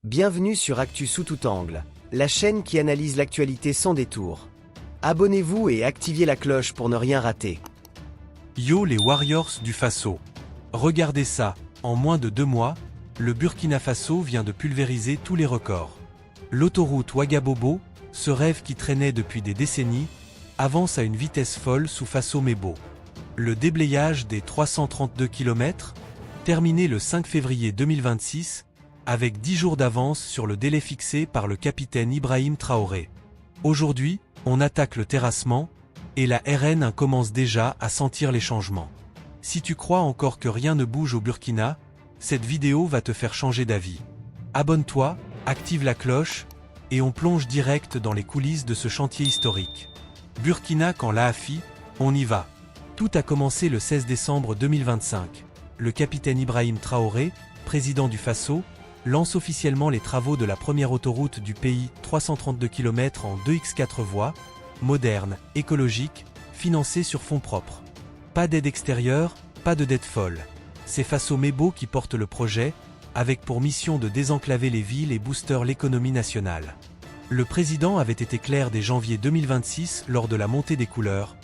Bienvenue sur Actu sous tout angle, la chaîne qui analyse l'actualité sans détour. Abonnez-vous et activez la cloche pour ne rien rater. Yo les Warriors du Faso. Regardez ça, en moins de 2 mois, le Burkina Faso vient de pulvériser tous les records. L'autoroute Ouagabobo, ce rêve qui traînait depuis des décennies, avance à une vitesse folle sous Faso Mebo. Le déblayage des 332 km, terminé le 5 février 2026, avec 10 jours d'avance sur le délai fixé par le capitaine Ibrahim Traoré. Aujourd'hui, on attaque le terrassement, et la RN1 commence déjà à sentir les changements. Si tu crois encore que rien ne bouge au Burkina, cette vidéo va te faire changer d'avis. Abonne-toi, active la cloche, et on plonge direct dans les coulisses de ce chantier historique. Burkina quand l'AFI, on y va. Tout a commencé le 16 décembre 2025. Le capitaine Ibrahim Traoré, président du Faso, lance officiellement les travaux de la première autoroute du pays, 332 km en 2x4 voies, moderne, écologique, financée sur fonds propres. Pas d'aide extérieure, pas de dette folle. C'est Faso Mebo qui porte le projet, avec pour mission de désenclaver les villes et booster l'économie nationale. Le président avait été clair dès janvier 2026 lors de la montée des couleurs.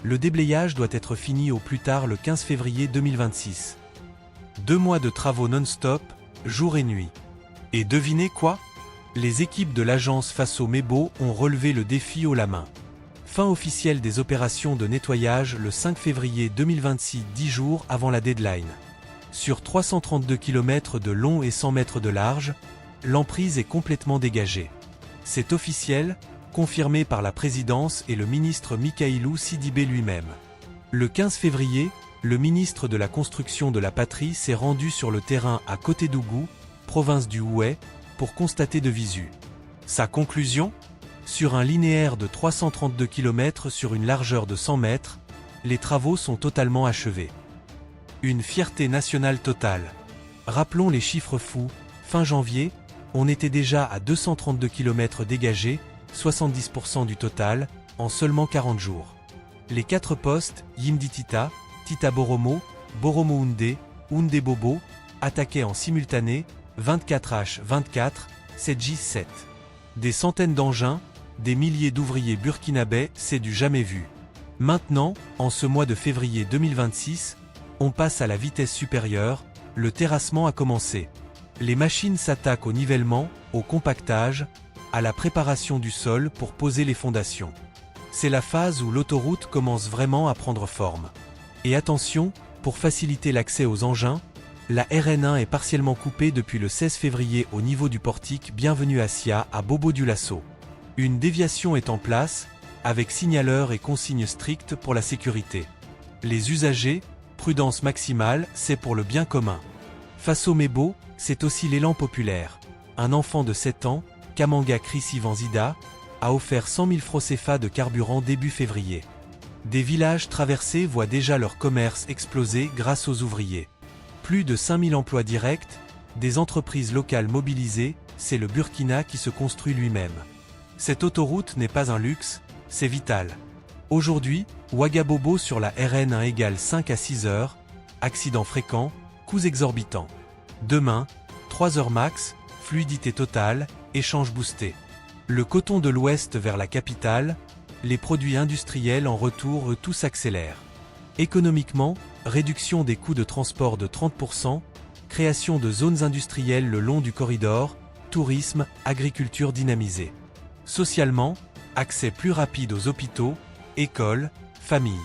Le déblayage doit être fini au plus tard le 15 février 2026. 2 mois de travaux non-stop, jour et nuit. Et devinez quoi? Les équipes de l'agence Faso Mebo ont relevé le défi haut la main. Fin officielle des opérations de nettoyage le 5 février 2026, 10 jours avant la deadline. Sur 332 km de long et 100 mètres de large, l'emprise est complètement dégagée. C'est officiel, confirmé par la présidence et le ministre Mikailou Sidibé lui-même. Le 15 février, le ministre de la Construction de la Patrie s'est rendu sur le terrain à Cotodougou, province du Houé, pour constater de visu. Sa conclusion? Sur un linéaire de 332 km sur une largeur de 100 mètres, les travaux sont totalement achevés. Une fierté nationale totale. Rappelons les chiffres fous, fin janvier, on était déjà à 232 km dégagés, 70% du total, en seulement 40 jours. Les 4 postes, Yimditita, Tita Boromo, Boromo Houndé Bobo, attaquaient en simultané, 24H24, 7J7. Des centaines d'engins, des milliers d'ouvriers burkinabés, c'est du jamais vu. Maintenant, en ce mois de février 2026, on passe à la vitesse supérieure, le terrassement a commencé. Les machines s'attaquent au nivellement, au compactage, à la préparation du sol pour poser les fondations. C'est la phase où l'autoroute commence vraiment à prendre forme. Et attention, pour faciliter l'accès aux engins, la RN1 est partiellement coupée depuis le 16 février au niveau du portique Bienvenue à Sia à Bobo-Dioulasso. Une déviation est en place, avec signaleurs et consignes strictes pour la sécurité. Les usagers, prudence maximale, c'est pour le bien commun. Faso Mebo, c'est aussi l'élan populaire. Un enfant de 7 ans, Kamanga Chris Ivanzida, a offert 100 000 francs CFA de carburant début février. Des villages traversés voient déjà leur commerce exploser grâce aux ouvriers. Plus de 5000 emplois directs, des entreprises locales mobilisées, c'est le Burkina qui se construit lui-même. Cette autoroute n'est pas un luxe, c'est vital. Aujourd'hui, Ouagabobo sur la RN1 égale 5 à 6 heures, accidents fréquents, coûts exorbitants. Demain, 3 heures max, fluidité totale, échange boosté. Le coton de l'Ouest vers la capitale, les produits industriels en retour tout s'accélère. Économiquement, réduction des coûts de transport de 30%, création de zones industrielles le long du corridor, tourisme, agriculture dynamisée. Socialement, accès plus rapide aux hôpitaux, écoles, familles.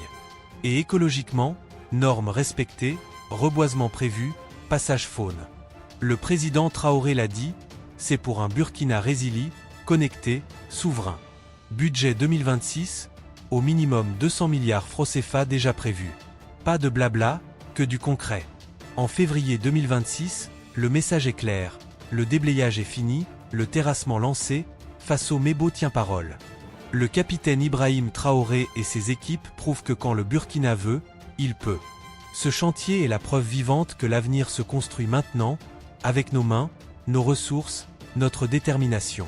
Et écologiquement, normes respectées, reboisement prévu, passage faune. Le président Traoré l'a dit, c'est pour un Burkina résilient, connecté, souverain. Budget 2026, au minimum 200 milliards francs CFA déjà prévus. Pas de blabla, que du concret. En février 2026, le message est clair, le déblayage est fini, le terrassement lancé, Faso Mebo tient parole. Le capitaine Ibrahim Traoré et ses équipes prouvent que quand le Burkina veut, il peut. Ce chantier est la preuve vivante que l'avenir se construit maintenant, avec nos mains, nos ressources, notre détermination.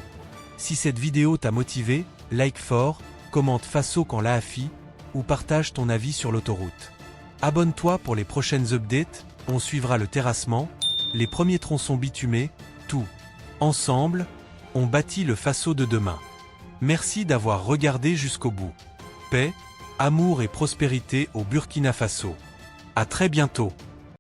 Si cette vidéo t'a motivé, like fort, commente Faso quand l'AFI, ou partage ton avis sur l'autoroute. Abonne-toi pour les prochaines updates, on suivra le terrassement, les premiers tronçons bitumés, tout. Ensemble, on bâtit le Faso de demain. Merci d'avoir regardé jusqu'au bout. Paix, amour et prospérité au Burkina Faso. À très bientôt.